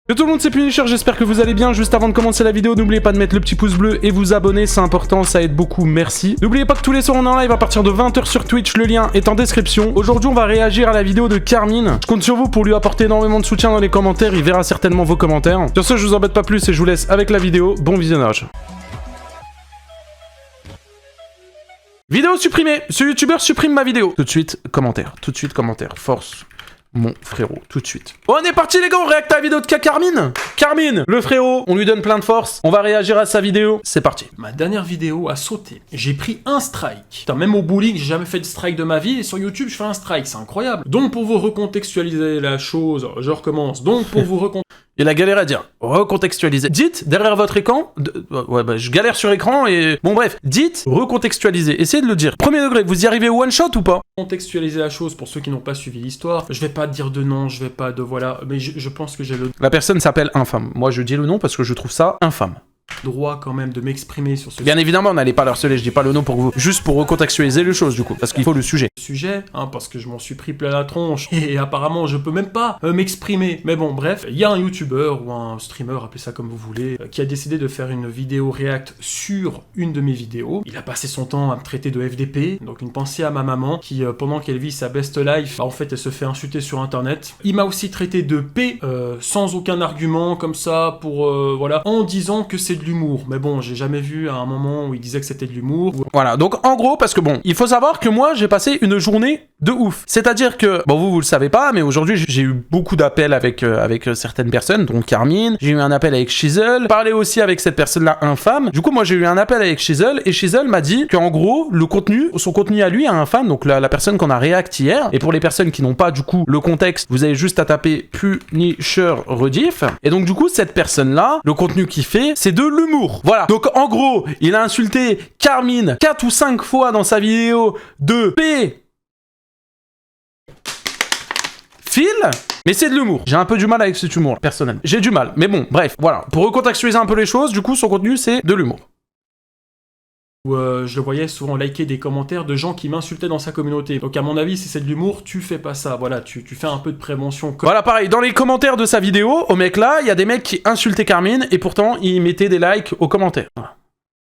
Yo tout le monde, c'est Punisher, j'espère que vous allez bien. Juste avant de commencer la vidéo, n'oubliez pas de mettre le petit pouce bleu et vous abonner, c'est important, ça aide beaucoup, merci. N'oubliez pas que tous les soirs on est en live à partir de 20 h sur Twitch, le lien est en description. Aujourd'hui on va réagir à la vidéo de Carmine. Je compte sur vous pour lui apporter énormément de soutien dans les commentaires, il verra certainement vos commentaires. Sur ce, je vous embête pas plus et je vous laisse avec la vidéo, bon visionnage. Vidéo supprimée, ce youtubeur supprime ma vidéo. Tout de suite, commentaire, force. Mon frérot, tout de suite. On est parti les gars, on réacte à la vidéo de Carmine. Carmine, le frérot, on lui donne plein de force. On va réagir à sa vidéo, c'est parti. Ma dernière vidéo a sauté. J'ai pris un strike. Putain, même au bowling, j'ai jamais fait de strike de ma vie. Et sur YouTube, je fais un strike, c'est incroyable. Donc pour vous recontextualiser la chose, je recommence. Donc pour vous recontextualiser... Il a galéré à dire recontextualiser. Dites derrière votre écran, ouais bah je galère sur écran et bon bref, dites recontextualiser. Essayez de le dire. Premier degré, vous y arrivez one shot ou pas? Contextualiser la chose pour ceux qui n'ont pas suivi l'histoire. Je vais pas dire de nom, je vais pas de voilà, mais je pense que j'ai le La personne s'appelle infâme. Moi je dis le nom parce que je trouve ça infâme. Droit quand même de m'exprimer sur ce Bien évidemment, on n'allait pas le harceler, je dis pas le nom pour vous, juste pour recontextualiser les choses du coup, parce qu'il faut le sujet. sujet, hein, parce que je m'en suis pris plein la tronche, et apparemment je peux même pas m'exprimer. Mais bon, bref, il y a un youtubeur ou un streamer, appelez ça comme vous voulez, qui a décidé de faire une vidéo react sur une de mes vidéos. Il a passé son temps à me traiter de FDP, donc une pensée à ma maman, qui pendant qu'elle vit sa best life, en fait elle se fait insulter sur internet. Il m'a aussi traité de P, sans aucun argument, comme ça, pour, voilà, en disant que c'est de l'humour. Mais bon, j'ai jamais vu à un moment où il disait que c'était de l'humour. Voilà, donc en gros, parce que bon, il faut savoir que moi, j'ai passé une journée de ouf. C'est-à-dire que, bon, vous le savez pas, mais aujourd'hui, j'ai eu beaucoup d'appels avec certaines personnes, dont Carmine. J'ai eu un appel avec Shizzle. Parlé aussi avec cette personne-là infâme. Du coup, moi, j'ai eu un appel avec Shizzle, et Shizzle m'a dit qu'en gros, son contenu à lui, à infâme, donc la personne qu'on a réact hier, et pour les personnes qui n'ont pas, du coup, le contexte, vous avez juste à taper Punisher Rediff. Et donc, du coup, cette personne-là, le contenu qu'il fait, c'est de l'humour. Voilà. Donc, en gros, il a insulté Carmine 4 ou 5 fois dans sa vidéo de P. Phil, mais c'est de l'humour. J'ai un peu du mal avec cet humour, personnel. J'ai du mal, mais bon, bref, voilà. Pour recontextualiser un peu les choses, du coup, son contenu, c'est de l'humour. Où je le voyais souvent liker des commentaires de gens qui m'insultaient dans sa communauté. Donc à mon avis, si c'est de l'humour, tu fais pas ça. Voilà, tu fais un peu de prévention. Voilà, pareil, dans les commentaires de sa vidéo, au mec là, il y a des mecs qui insultaient Carmine, et pourtant, ils mettaient des likes aux commentaires. Voilà.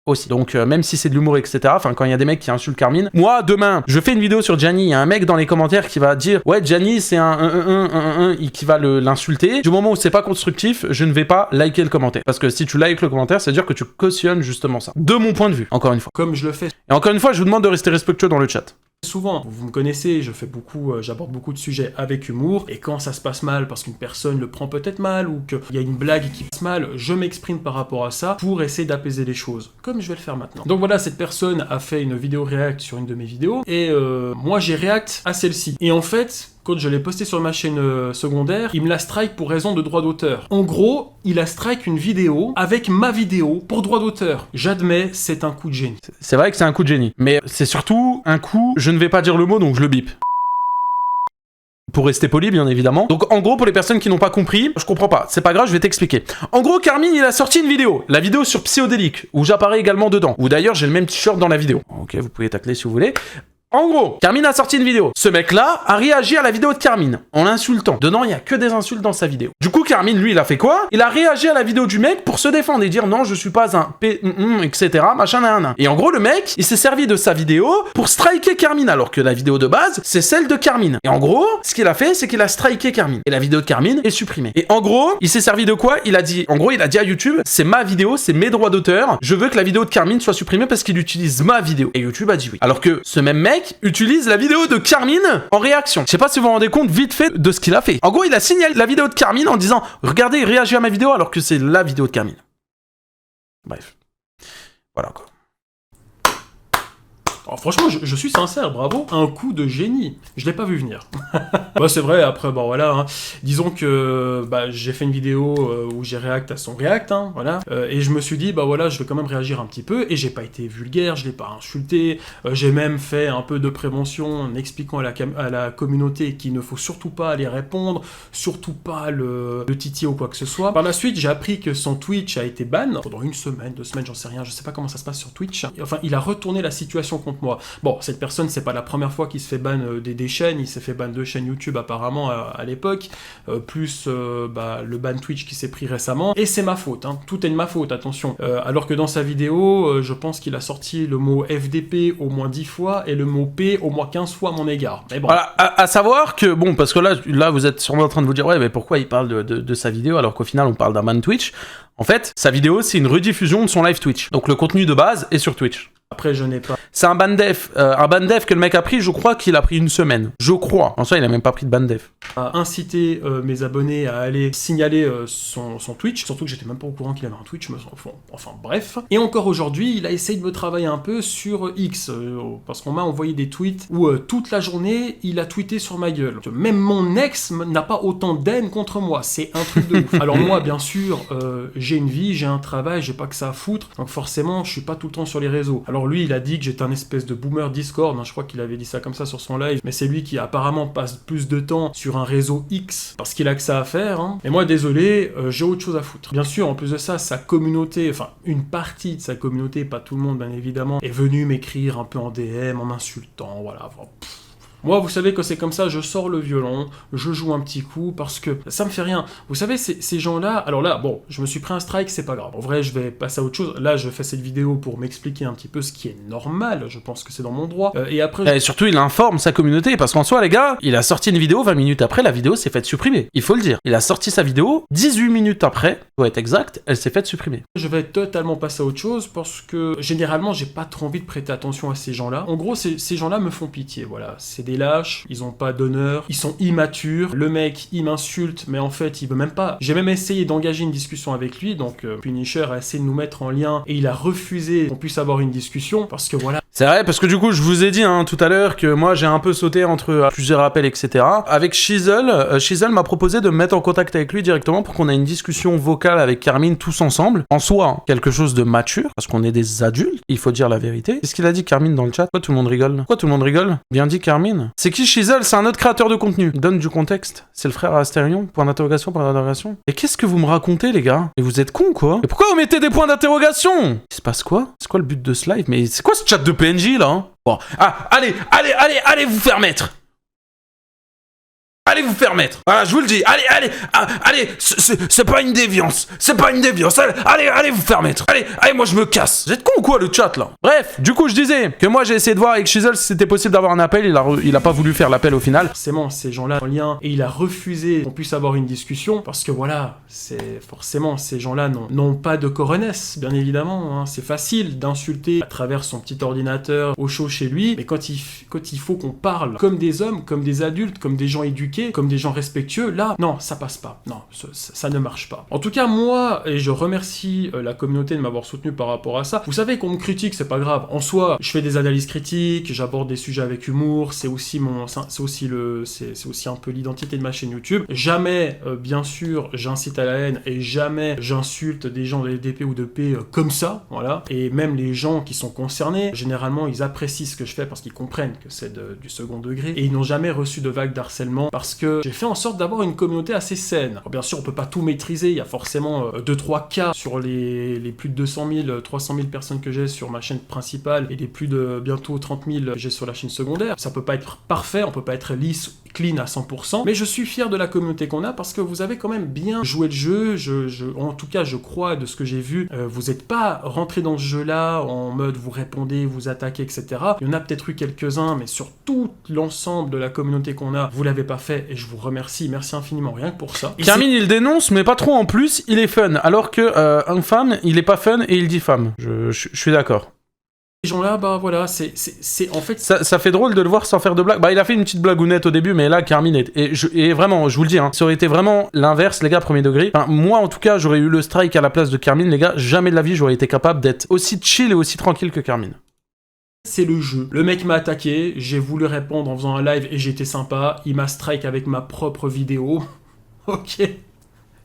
Aussi. Donc même si c'est de l'humour, etc., enfin quand il y a des mecs qui insultent Carmine, moi demain je fais une vidéo sur Gianni, il y a un mec dans les commentaires qui va dire ouais Gianni c'est un qui va l'insulter. Du moment où c'est pas constructif, je ne vais pas liker le commentaire, parce que si tu likes le commentaire, c'est à dire que tu cautionnes justement ça, de mon point de vue, encore une fois. Comme je le fais Et encore une fois, je vous demande de rester respectueux dans le chat. souvent. Vous me connaissez, je fais beaucoup, j'aborde beaucoup de sujets avec humour, et quand ça se passe mal parce qu'une personne le prend peut-être mal, ou qu'il y a une blague qui passe mal, je m'exprime par rapport à ça pour essayer d'apaiser les choses, comme je vais le faire maintenant. Donc voilà, cette personne a fait une vidéo react sur une de mes vidéos, et moi j'ai react à celle-ci. Et en fait, quand je l'ai posté sur ma chaîne secondaire, il me la strike pour raison de droit d'auteur. En gros, il a strike une vidéo avec ma vidéo pour droit d'auteur. J'admets, c'est un coup de génie. C'est vrai que c'est un coup de génie, mais c'est surtout un coup, je ne vais pas dire le mot, donc je le bip. Pour rester poli, bien évidemment. Donc en gros, pour les personnes qui n'ont pas compris, je comprends pas, c'est pas grave, je vais t'expliquer. En gros, Carmine, il a sorti une vidéo, la vidéo sur Psyodélique, où j'apparais également dedans, où d'ailleurs j'ai le même t-shirt dans la vidéo. Ok, vous pouvez tacler si vous voulez. En gros, Carmine a sorti une vidéo. Ce mec-là a réagi à la vidéo de Carmine, en l'insultant. Dedans, il y a que des insultes dans sa vidéo. Du coup, Carmine, lui, il a fait quoi? Il a réagi à la vidéo du mec pour se défendre et dire non, je suis pas un P, etc., machin, nan. Et en gros, le mec, il s'est servi de sa vidéo pour striker Carmine, alors que la vidéo de base, c'est celle de Carmine. Et en gros, ce qu'il a fait, c'est qu'il a striké Carmine. Et la vidéo de Carmine est supprimée. Et en gros, il s'est servi de quoi? Il a dit à YouTube, c'est ma vidéo, c'est mes droits d'auteur, je veux que la vidéo de Carmine soit supprimée parce qu'il utilise ma vidéo. Et YouTube a dit oui. Alors que ce même mec utilise la vidéo de Carmine en réaction. Je sais pas si vous vous rendez compte vite fait de ce qu'il a fait. En gros, il a signalé la vidéo de Carmine en disant « Regardez, il réagit à ma vidéo alors que c'est la vidéo de Carmine. » Bref. Voilà quoi. Alors, franchement, je suis sincère, bravo. Un coup de génie. Je l'ai pas vu venir. Bah, c'est vrai, après, bon voilà. Hein. Disons que j'ai fait une vidéo où j'ai react à son react, hein, voilà. Et je me suis dit, bah voilà, je vais quand même réagir un petit peu. Et j'ai pas été vulgaire, je l'ai pas insulté. J'ai même fait un peu de prévention en expliquant à la communauté qu'il ne faut surtout pas aller répondre, surtout pas le titiller ou quoi que ce soit. Par la suite, j'ai appris que son Twitch a été ban pendant une semaine, 2 semaines, j'en sais rien. Je sais pas comment ça se passe sur Twitch. Et, enfin, il a retourné la situation complètement. contre moi. Bon, cette personne, c'est pas la première fois qu'il se fait ban des chaînes, il s'est fait ban 2 chaînes YouTube apparemment à l'époque, plus le ban Twitch qui s'est pris récemment, et c'est ma faute, hein. Tout est de ma faute, attention. Alors que dans sa vidéo, je pense qu'il a sorti le mot FDP au moins 10 fois, et le mot P au moins 15 fois à mon égard. Mais bon. Voilà, à savoir que, bon, parce que là vous êtes sûrement en train de vous dire, ouais, mais pourquoi il parle de sa vidéo alors qu'au final on parle d'un ban Twitch? En fait, sa vidéo, c'est une rediffusion de son live Twitch. Donc le contenu de base est sur Twitch. Après, je n'ai pas... C'est un ban def que le mec a pris, je crois qu'il a pris une semaine. Je crois. En soi, il a même pas pris de ban def. À inciter mes abonnés à aller signaler son Twitch, surtout que j'étais même pas au courant qu'il avait un Twitch, enfin bref. Et encore aujourd'hui, il a essayé de me travailler un peu sur X, parce qu'on m'a envoyé des tweets où toute la journée, il a tweeté sur ma gueule. Même mon ex n'a pas autant d'haine contre moi, c'est un truc de ouf. Alors moi, bien sûr, j'ai une vie, j'ai un travail, j'ai pas que ça à foutre, donc forcément, je suis pas tout le temps sur les réseaux. Alors lui, il a dit que j'étais un espèce de boomer Discord, hein, je crois qu'il avait dit ça comme ça sur son live, mais c'est lui qui apparemment passe plus de temps sur un réseau X, parce qu'il a que ça à faire, hein. Et moi, désolé, j'ai autre chose à foutre. Bien sûr, en plus de ça, sa communauté, enfin, une partie de sa communauté, pas tout le monde, bien évidemment, est venue m'écrire un peu en DM, en m'insultant, voilà, Moi, vous savez que c'est comme ça, je sors le violon, je joue un petit coup, parce que ça me fait rien. Vous savez, ces gens-là... Alors là, bon, je me suis pris un strike, c'est pas grave. En vrai, je vais passer à autre chose. Là, je fais cette vidéo pour m'expliquer un petit peu ce qui est normal. Je pense que c'est dans mon droit. Et après... Et surtout, il informe sa communauté, parce qu'en soi, les gars, il a sorti une vidéo, 20 minutes après, la vidéo s'est faite supprimer. Il faut le dire. Il a sorti sa vidéo, 18 minutes après, pour être exact, elle s'est faite supprimer. Je vais totalement passer à autre chose, parce que, généralement, j'ai pas trop envie de prêter attention à ces gens-là. En gros, ces gens-là me font pitié, voilà. C'est des lâches, ils ont pas d'honneur, ils sont immatures. Le mec, il m'insulte, mais en fait, il veut même pas. J'ai même essayé d'engager une discussion avec lui, donc Punisher a essayé de nous mettre en lien, et il a refusé qu'on puisse avoir une discussion, parce que voilà. C'est vrai, parce que du coup, je vous ai dit tout à l'heure que moi, j'ai un peu sauté entre plusieurs appels, etc. Avec Shizzle, Shizzle m'a proposé de me mettre en contact avec lui directement pour qu'on ait une discussion vocale avec Carmine tous ensemble. En soi, quelque chose de mature, parce qu'on est des adultes, il faut dire la vérité. Qu'est-ce qu'il a dit, Carmine, dans le chat? Pourquoi tout le monde rigole? Pourquoi tout le monde rigole? Bien dit, Carmine. C'est qui Shizzle? C'est un autre créateur de contenu. Il donne du contexte. C'est le frère à Astérion. Point d'interrogation, point d'interrogation. Et qu'est-ce que vous me racontez, les gars? Et vous êtes cons, quoi? Et pourquoi vous mettez des points d'interrogation? Il se passe quoi? C'est quoi le but de ce live? Mais c'est quoi ce chat de PNJ, là, hein? Bon, allez vous faire mettre. Allez vous faire mettre. Voilà, je vous le dis. Allez, c'est pas une déviance. C'est pas une déviance. Allez vous faire mettre. Allez, moi je me casse. Vous êtes con ou quoi, le chat, là? Bref, du coup, je disais que moi j'ai essayé de voir avec Shizzle si c'était possible d'avoir un appel. Il a pas voulu faire l'appel au final. Forcément, ces gens-là en lien, et il a refusé qu'on puisse avoir une discussion, parce que voilà, c'est forcément, ces gens-là n'ont pas de coronesse, bien évidemment, hein. C'est facile d'insulter à travers son petit ordinateur au chaud chez lui, mais quand il faut qu'on parle comme des hommes, comme des adultes, comme des gens éduqués, comme des gens respectueux, là, non, ça passe pas. Non, ça ne marche pas. En tout cas, moi, et je remercie la communauté de m'avoir soutenu par rapport à ça. Vous savez qu'on me critique, c'est pas grave. En soi, je fais des analyses critiques, j'aborde des sujets avec humour, c'est aussi un peu l'identité de ma chaîne YouTube. Jamais, bien sûr, j'incite à la haine et jamais j'insulte des gens de LDP ou de P comme ça, voilà. Et même les gens qui sont concernés, généralement, ils apprécient ce que je fais parce qu'ils comprennent que c'est du second degré et ils n'ont jamais reçu de vague d'harcèlement parce que j'ai fait en sorte d'avoir une communauté assez saine. Alors bien sûr, on peut pas tout maîtriser, il y a forcément 2-3 cas sur les plus de 200 000, 300 000 personnes que j'ai sur ma chaîne principale et les plus de bientôt 30 000 que j'ai sur la chaîne secondaire. Ça peut pas être parfait, on peut pas être lisse, clean à 100%, mais je suis fier de la communauté qu'on a parce que vous avez quand même bien joué le jeu, en tout cas je crois de ce que j'ai vu, vous êtes pas rentré dans ce jeu-là en mode vous répondez, vous attaquez, etc. Il y en a peut-être eu quelques-uns, mais sur tout l'ensemble de la communauté qu'on a, vous l'avez pas fait et je vous remercie, merci infiniment, rien que pour ça. Carmine il dénonce, mais pas trop en plus, il est fun, alors que un fan, il est pas fun et il diffame. Je suis d'accord. Ces gens-là, bah voilà, c'est en fait... Ça fait drôle de le voir sans faire de blague. Bah, il a fait une petite blagounette au début, mais là, Carmine et vraiment, je vous le dis, hein, ça aurait été vraiment l'inverse, les gars, premier degré. Enfin, moi, en tout cas, j'aurais eu le strike à la place de Carmine, les gars. Jamais de la vie, j'aurais été capable d'être aussi chill et aussi tranquille que Carmine. C'est le jeu. Le mec m'a attaqué, j'ai voulu répondre en faisant un live et j'étais sympa. Il m'a strike avec ma propre vidéo. Ok.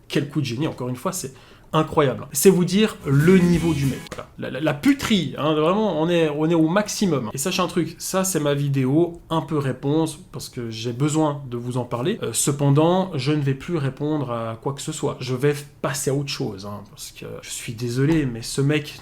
Quel coup de génie, encore une fois, c'est incroyable. C'est vous dire le niveau du mec. Voilà. La puterie, hein, vraiment, on est au maximum. Et sachez un truc, ça c'est ma vidéo, un peu réponse, parce que j'ai besoin de vous en parler. Cependant, je ne vais plus répondre à quoi que ce soit. Je vais passer à autre chose, hein, parce que je suis désolé, mais ce mec...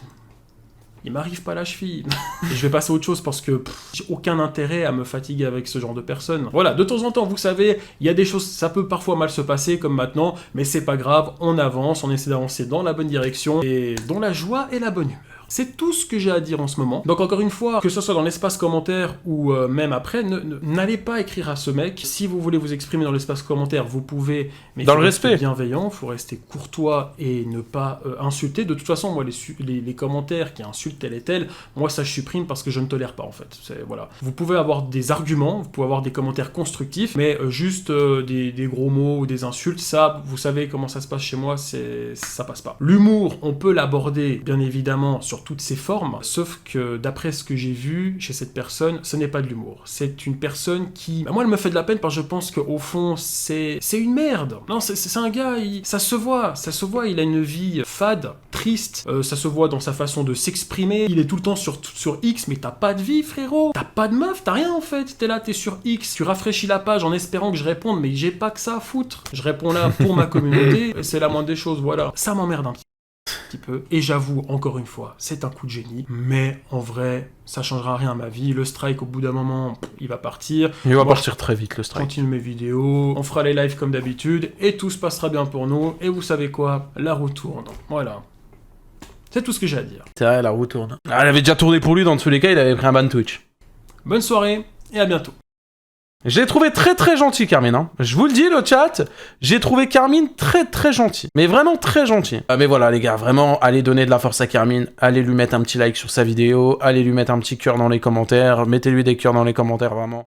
il m'arrive pas la cheville. Et je vais passer à autre chose parce que j'ai aucun intérêt à me fatiguer avec ce genre de personnes. Voilà, de temps en temps, vous savez, il y a des choses, ça peut parfois mal se passer comme maintenant, mais c'est pas grave, on avance, on essaie d'avancer dans la bonne direction et dans la joie et la bonne humeur. C'est tout ce que j'ai à dire en ce moment. Donc encore une fois, que ce soit dans l'espace commentaire ou même après, n'allez pas écrire à ce mec. Si vous voulez vous exprimer dans l'espace commentaire, vous pouvez, mais dans il faut le rester respect. bienveillant, il faut rester courtois et ne pas insulter. De toute façon, moi, les commentaires qui insultent tel et tel, moi ça je supprime parce que je ne tolère pas en fait. Voilà. Vous pouvez avoir des arguments, vous pouvez avoir des commentaires constructifs, mais juste des gros mots ou des insultes, ça, vous savez comment ça se passe chez moi, ça passe pas. L'humour, on peut l'aborder bien évidemment sur toutes ses formes, sauf que d'après ce que j'ai vu chez cette personne, ce n'est pas de l'humour. C'est une personne qui... moi, elle me fait de la peine parce que je pense qu'au fond, c'est une merde. Non, c'est un gars, ça se voit, il a une vie fade, triste, ça se voit dans sa façon de s'exprimer, il est tout le temps sur X, mais t'as pas de vie, frérot, t'as pas de meuf, t'as rien en fait, t'es là, t'es sur X, tu rafraîchis la page en espérant que je réponde, mais j'ai pas que ça à foutre. Je réponds là pour ma communauté, et c'est la moindre des choses, voilà. Ça m'emmerde un petit peu, et j'avoue, encore une fois, c'est un coup de génie, mais en vrai, ça changera rien à ma vie. Le strike, au bout d'un moment, il va partir. Il va partir très vite, le Je strike. continue mes vidéos, on fera les lives comme d'habitude, et tout se passera bien pour nous, et vous savez quoi, la roue tourne. Voilà. C'est tout ce que j'ai à dire. C'est vrai, la roue tourne. Ah, elle avait déjà tourné pour lui, dans tous les cas, il avait pris un ban Twitch. Bonne soirée, et à bientôt. J'ai trouvé très très gentil Carmine, hein. Je vous le dis le chat, j'ai trouvé Carmine très très gentil. Mais vraiment très gentil. Mais voilà les gars, vraiment, allez donner de la force à Carmine, allez lui mettre un petit like sur sa vidéo, allez lui mettre un petit cœur dans les commentaires, mettez-lui des cœurs dans les commentaires vraiment.